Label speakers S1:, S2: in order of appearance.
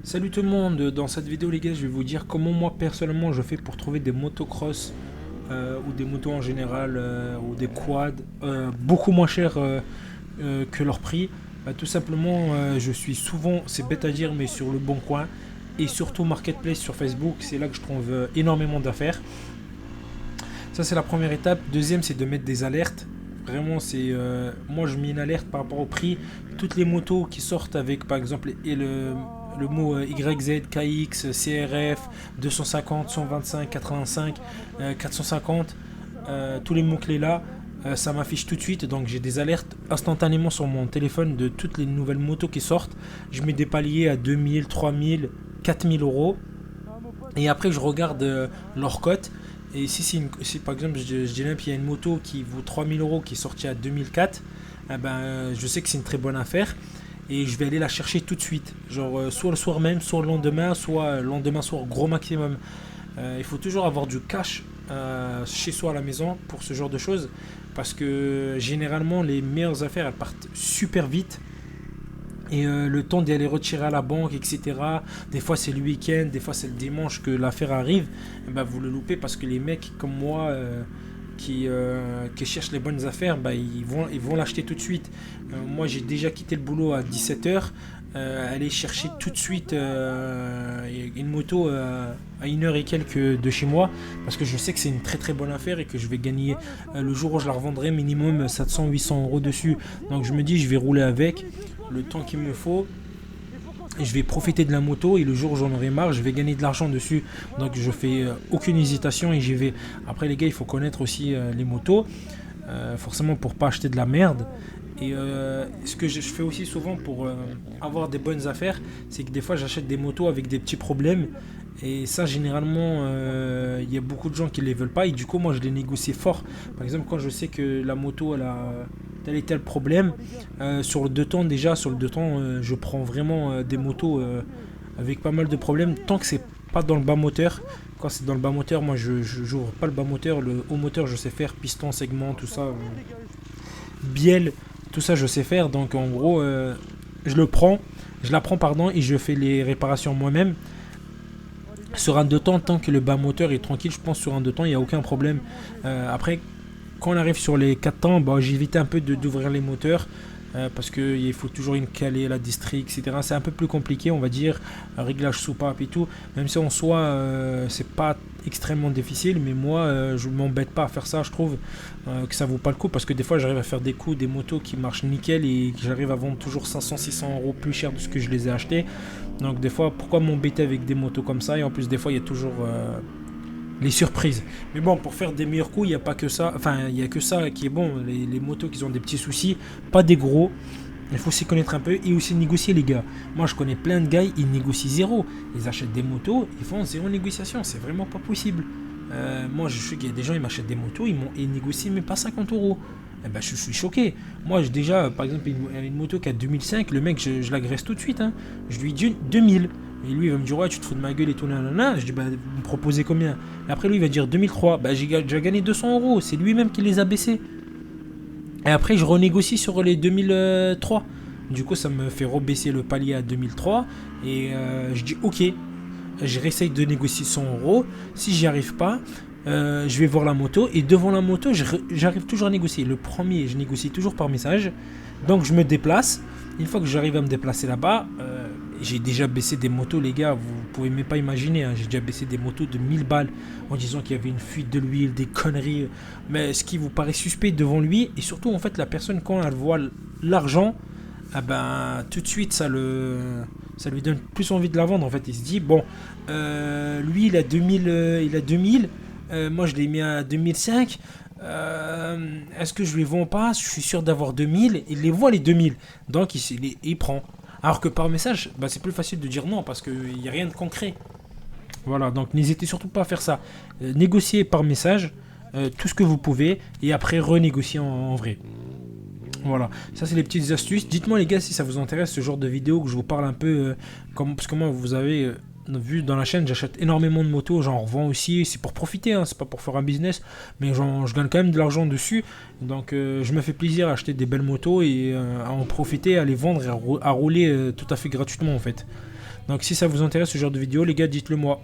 S1: Salut tout le monde, dans cette vidéo les gars je vais vous dire comment moi personnellement je fais pour trouver des motocross ou des motos en général ou des quads beaucoup moins chers que leur prix. Tout simplement je suis souvent, c'est bête à dire mais sur le bon coin et surtout Marketplace sur Facebook, c'est là que je trouve énormément d'affaires. Ça c'est la première étape. Deuxième c'est de mettre des alertes. Vraiment c'est moi je mets une alerte par rapport au prix. Toutes les motos qui sortent avec par exemple le mot YZ, KX, CRF, 250, 125, 85, 450, tous les mots-clés là, ça m'affiche tout de suite. Donc j'ai des alertes instantanément sur mon téléphone de toutes les nouvelles motos qui sortent. Je mets des paliers à 2000, 3000, 4000 euros. Et après je regarde leur cote. Et si par exemple je dis qu'il y a une moto qui vaut 3000 euros qui est sortie à 2004, eh ben, je sais que c'est une très bonne affaire et je vais aller la chercher tout de suite. Genre soit le soir même, soit le lendemain, soit le lendemain soir, gros maximum. Il faut toujours avoir du cash chez soi à la maison pour ce genre de choses parce que généralement les meilleures affaires elles partent super vite et le temps d'y aller retirer à la banque, etc. Des fois c'est le week-end, des fois c'est le dimanche que l'affaire arrive. Et ben, vous le loupez parce que les mecs comme moi qui cherchent les bonnes affaires, bah, ils vont l'acheter tout de suite. Moi j'ai déjà quitté le boulot à 17h, aller chercher tout de suite une moto à 1 heure et quelques de chez moi, parce que je sais que c'est une très très bonne affaire et que je vais gagner le jour où je la revendrai minimum 700-800 euros dessus. Donc je me dis je vais rouler avec le temps qu'il me faut et je vais profiter de la moto et le jour où j'en aurai marre, je vais gagner de l'argent dessus. Donc je fais aucune hésitation et j'y vais. Après les gars, il faut connaître aussi les motos, forcément pour pas acheter de la merde. Et ce que je fais aussi souvent pour avoir des bonnes affaires, c'est que des fois j'achète des motos avec des petits problèmes. Et ça, généralement, il y a beaucoup de gens qui ne les veulent pas. Et du coup, moi, je les négocie fort. Par exemple, quand je sais que la moto, elle a tel et tel problème, sur le 2 temps, déjà, sur le 2 temps, je prends vraiment des motos avec pas mal de problèmes. Tant que c'est pas dans le bas moteur. Quand c'est dans le bas moteur, moi, je n'ouvre pas le bas moteur. Le haut moteur, je sais faire. Piston, segment, tout ça. Bielle, tout ça, je sais faire. Donc, en gros, je la prends, pardon, et je fais les réparations moi-même. Sur un 2 temps, tant que le bas moteur est tranquille, je pense sur un 2 temps, il n'y a aucun problème. Après, quand on arrive sur les 4 temps, bah, j'évite un peu d'ouvrir les moteurs. Parce qu'il faut toujours une calée, la distri, etc. C'est un peu plus compliqué, on va dire, réglage soupape et tout. Même si en soi, c'est pas extrêmement difficile, mais moi, je m'embête pas à faire ça. Je trouve que ça vaut pas le coup parce que des fois, j'arrive à faire des coups, des motos qui marchent nickel et que j'arrive à vendre toujours 500-600 euros plus cher de ce que je les ai achetés. Donc, des fois, pourquoi m'embêter avec des motos comme ça? Et en plus, des fois, il y a toujours les surprises. Mais bon, pour faire des meilleurs coups, il n'y a pas que ça. Enfin, il n'y a que ça qui est bon. Les motos qui ont des petits soucis, pas des gros. Il faut s'y connaître un peu et aussi négocier, les gars. Moi, je connais plein de gars, ils négocient zéro. Ils achètent des motos, ils font zéro négociation. C'est vraiment pas possible. Moi, je sais qu'il y a des gens, ils m'achètent des motos, ils négocient même pas 50 euros. Eh ben, je suis choqué. Moi, déjà, par exemple, une moto qui a 2005, le mec, je l'agresse tout de suite. Hein. Je lui dis 2000. Et lui, il va me dire, ouais, tu te fous de ma gueule et tout, nanana. Je dis, bah, vous me proposez combien? Et après, lui, il va dire 2003. Bah, j'ai déjà gagné 200 euros. C'est lui-même qui les a baissés. Et après, je renégocie sur les 2003. Du coup, ça me fait rebaisser le palier à 2003. Et je dis, ok, je réessaye de négocier 100 euros. Si j'y arrive pas, je vais voir la moto. Et devant la moto, j'arrive toujours à négocier. Le premier, je négocie toujours par message. Donc, je me déplace. Une fois que j'arrive à me déplacer là-bas, j'ai déjà baissé des motos, les gars. Vous pouvez même pas imaginer. Hein, j'ai déjà baissé des motos de 1000 balles en disant qu'il y avait une fuite de l'huile, des conneries. Mais ce qui vous paraît suspect devant lui. Et surtout, en fait, la personne, quand elle voit l'argent, ah ben, tout de suite, ça lui donne plus envie de la vendre. En fait, il se dit, bon, lui, il a 2000, moi, je l'ai mis à 2005. Est-ce que je lui vends pas? Je suis sûr d'avoir 2000. Il les voit les 2000. Donc, il prend. Alors que par message, bah, c'est plus facile de dire non parce qu'il n'y a rien de concret. Voilà, donc n'hésitez surtout pas à faire ça. Négocier par message tout ce que vous pouvez et après renégocier en vrai. Voilà, ça c'est les petites astuces. Dites-moi les gars si ça vous intéresse ce genre de vidéo que je vous parle un peu parce que moi vous avez vu dans la chaîne j'achète énormément de motos, j'en revends aussi, c'est pour profiter, hein, c'est pas pour faire un business, mais je gagne quand même de l'argent dessus, donc je me fais plaisir à acheter des belles motos et à en profiter, à les vendre et à rouler tout à fait gratuitement en fait. Donc si ça vous intéresse ce genre de vidéo, les gars, dites-le moi.